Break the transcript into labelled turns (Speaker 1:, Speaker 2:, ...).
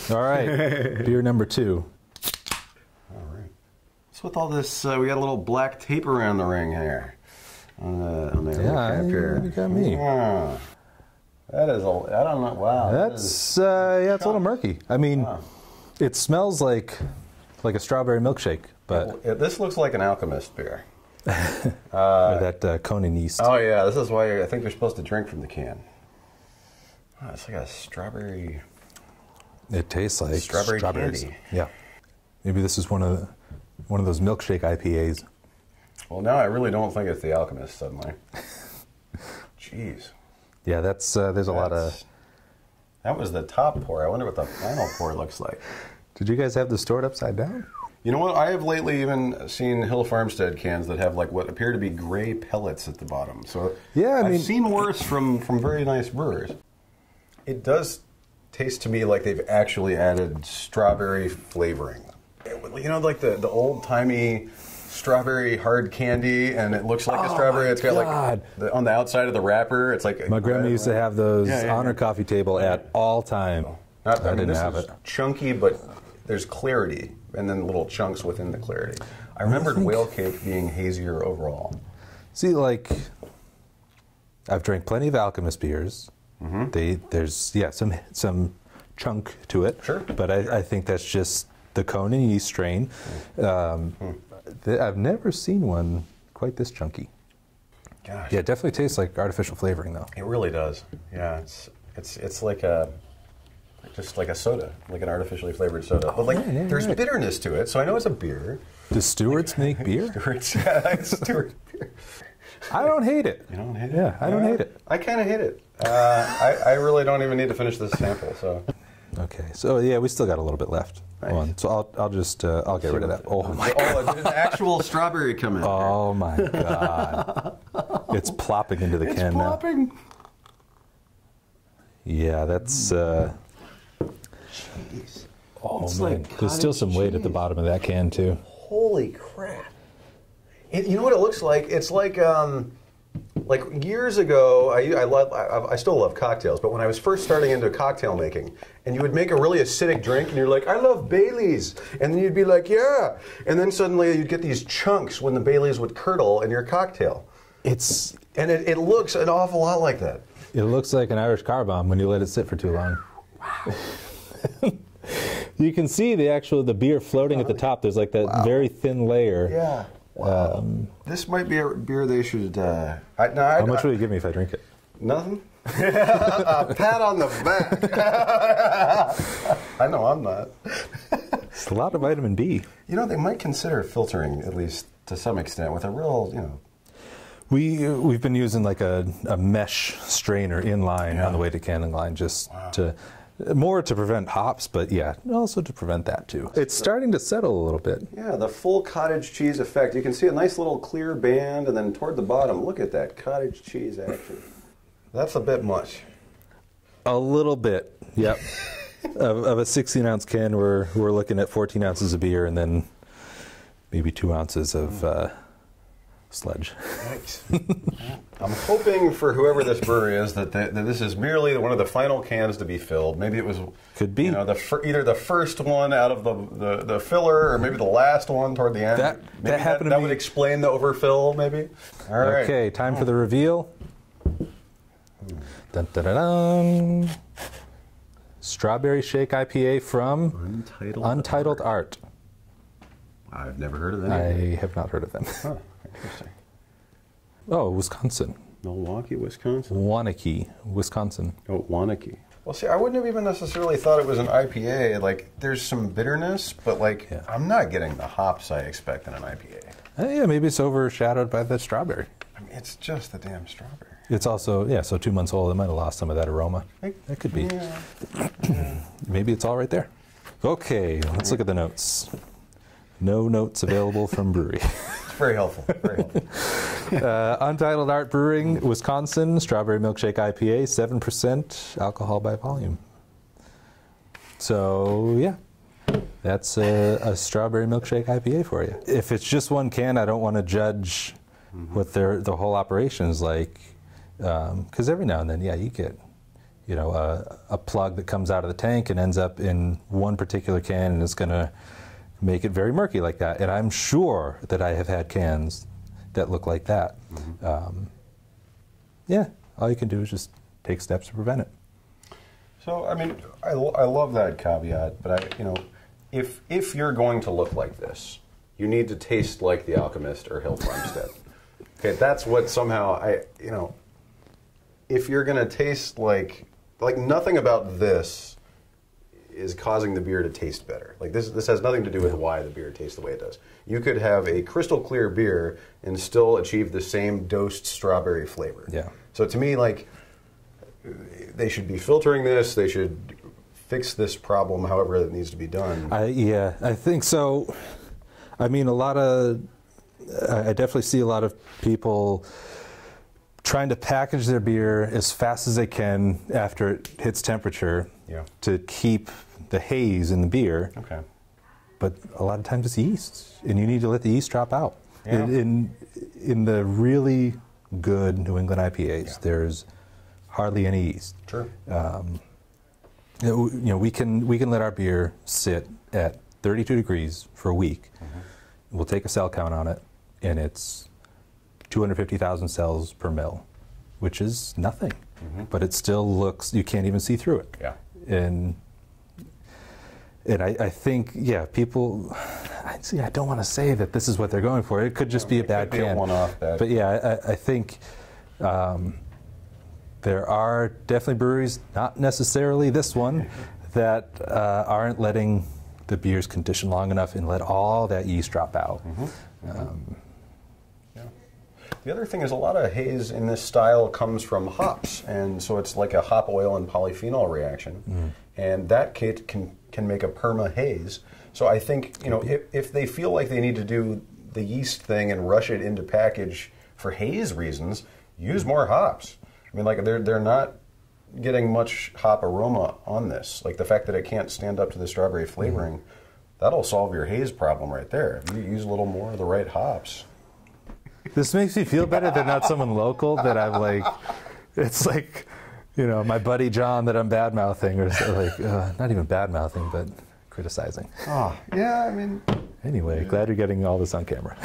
Speaker 1: All right, beer number 2.
Speaker 2: All right. So with all this, we got a little black tape around the ring here. On the cap here.
Speaker 1: You got me.
Speaker 2: That is I don't know. Wow.
Speaker 1: That's yeah, it's a little murky. I mean, it smells like a strawberry milkshake, but
Speaker 2: this looks like an Alchemist beer.
Speaker 1: or that Conan yeast.
Speaker 2: Oh yeah, this is why I think you're supposed to drink from the can. Oh, it's like a strawberry.
Speaker 1: It tastes like strawberries.
Speaker 2: Candy.
Speaker 1: Yeah. Maybe this is one of those milkshake IPAs.
Speaker 2: Well, now I really don't think it's the Alchemist suddenly. Jeez.
Speaker 1: Yeah, that's there's a lot of.
Speaker 2: That was the top pour. I wonder what the final pour looks like.
Speaker 1: Did you guys have this stored upside down?
Speaker 2: You know what? I have lately even seen Hill Farmstead cans that have like what appear to be gray pellets at the bottom. So
Speaker 1: yeah,
Speaker 2: I've seen worse from very nice brewers. It does taste to me like they've actually added strawberry flavoring. You know, like the old-timey strawberry hard candy, and it looks like a strawberry. It's got like on the outside of the wrapper, it's like
Speaker 1: my grandma used to have those on her coffee table at all time.
Speaker 2: I didn't have it. Chunky, but there's clarity, and then little chunks within the clarity. I remembered whale cake being hazier overall.
Speaker 1: See, like I've drank plenty of Alchemist beers. There's some chunk to it.
Speaker 2: Sure.
Speaker 1: But I think that's just the Conan yeast strain. I've never seen one quite this chunky.
Speaker 2: Gosh.
Speaker 1: Yeah, it definitely tastes like artificial flavoring, though.
Speaker 2: It really does. Yeah, it's like just like a soda, like an artificially flavored soda. But like, there's bitterness to it, so I know it's a beer.
Speaker 1: Does Stewart's make beer?
Speaker 2: Stewart's, yeah, Stewart's beer.
Speaker 1: I don't hate it.
Speaker 2: You don't hate it?
Speaker 1: Yeah, I don't hate it.
Speaker 2: I kind of hate it. I really don't even need to finish this sample. So.
Speaker 1: Okay, so yeah, we still got a little bit left. Nice. So I'll just I'll get rid of that. Oh my God!
Speaker 2: Did an actual strawberry come in?
Speaker 1: Oh my God! It's plopping into the can now. Yeah, that's.
Speaker 2: Jeez.
Speaker 1: Oh it's man, like there's still some weight at the bottom of that can too.
Speaker 2: Holy crap! You know what it looks like? It's like years ago, I still love cocktails, but when I was first starting into cocktail making, and you would make a really acidic drink, and you're like, I love Baileys, and then you'd be like, yeah, and then suddenly you'd get these chunks when the Baileys would curdle in your cocktail. It looks an awful lot like that.
Speaker 1: It looks like an Irish car bomb when you let it sit for too long.
Speaker 2: Wow.
Speaker 1: You can see the beer floating at the top. There's like that very thin layer.
Speaker 2: Yeah. Wow. This might be a beer they should. How
Speaker 1: much will you give me if I drink it?
Speaker 2: Nothing. A pat on the back. I know I'm not.
Speaker 1: It's a lot of vitamin B.
Speaker 2: You know, they might consider filtering, at least to some extent, with a real, you know.
Speaker 1: We've been using like a mesh strainer in line on the way to canning line just to prevent hops, but also to prevent that too. It's starting to settle a little bit.
Speaker 2: Yeah, the full cottage cheese effect. You can see a nice little clear band, and then toward the bottom, look at that cottage cheese action. That's a bit much.
Speaker 1: A little bit, yep. of a 16-ounce can, we're looking at 14 ounces of beer and then maybe 2 ounces of sludge.
Speaker 2: Nice. I'm hoping for whoever this brewer is that this is merely one of the final cans to be filled. Maybe it was
Speaker 1: could be
Speaker 2: either the first one out of the filler, or maybe the last one toward the end. That would explain the overfill. Maybe. All right.
Speaker 1: Okay, time for the reveal. Dun, dun, dun, dun. Strawberry Shake IPA from Untitled Art.
Speaker 2: I've never heard of them.
Speaker 1: I have not heard of them.
Speaker 2: Huh, interesting.
Speaker 1: Oh, Wisconsin.
Speaker 2: Milwaukee, Wisconsin.
Speaker 1: Waunakee, Wisconsin.
Speaker 2: Oh, Waunakee. Well, see, I wouldn't have even necessarily thought it was an IPA. Like, there's some bitterness, but like, I'm not getting the hops I expect in an IPA.
Speaker 1: Yeah, maybe it's overshadowed by the strawberry.
Speaker 2: I mean, it's just the damn strawberry.
Speaker 1: It's also, so 2 months old, it might have lost some of that aroma. That could be. Yeah. Maybe it's all right there. Okay, let's look at the notes. No notes available from brewery.
Speaker 2: It's very helpful. Very helpful.
Speaker 1: Untitled Art Brewing, Wisconsin, Strawberry Milkshake IPA, 7% alcohol by volume. So, that's a Strawberry Milkshake IPA for you. If it's just one can, I don't want to judge what the whole operation is like, because every now and then, you a plug that comes out of the tank and ends up in one particular can, and it's going to make it very murky like that. And I'm sure that I have had cans that look like that. Yeah, all you can do is just take steps to prevent it.
Speaker 2: So, I mean, I love that caveat, but if you're going to look like this, you need to taste like The Alchemist or Hill Farmstead. Okay, that's what somehow if you're going to taste like nothing about this is causing the beer to taste better. Like this has nothing to do with why the beer tastes the way it does. You could have a crystal clear beer and still achieve the same dosed strawberry flavor.
Speaker 1: Yeah.
Speaker 2: So to me, like, they should be filtering this. They should fix this problem however it needs to be done.
Speaker 1: Yeah, I think so. I mean, I definitely see a lot of people trying to package their beer as fast as they can after it hits temperature to keep the haze in the beer. Okay. But a lot of times it's yeast, and you need to let the yeast drop out. Yeah. In the really good New England IPAs, there's hardly any yeast. True. We can let our beer sit at 32 degrees for a week. We'll take a cell count on it, and it's 250,000 cells per mil, which is nothing. But it still looks, you can't even see through it. Yeah. And I think, people, I don't want to say that this is what they're going for. It could just be a bad can. A one-off bad. But yeah, I think there are definitely breweries, not necessarily this one, that aren't letting the beers condition long enough and let all that yeast drop out.
Speaker 2: The other thing is a lot of haze in this style comes from hops, and so it's like a hop oil and polyphenol reaction, and that can make a perma haze. So I think if they feel like they need to do the yeast thing and rush it into package for haze reasons, use more hops. I mean, like they're not getting much hop aroma on this. Like the fact that it can't stand up to the strawberry flavoring, that'll solve your haze problem right there. If you use a little more of the right hops.
Speaker 1: This makes me feel better than not someone local that I'm like, it's like, my buddy John that I'm bad-mouthing, or like, not even bad-mouthing, but criticizing.
Speaker 2: Oh, yeah, I mean.
Speaker 1: Anyway, glad you're getting all this on camera.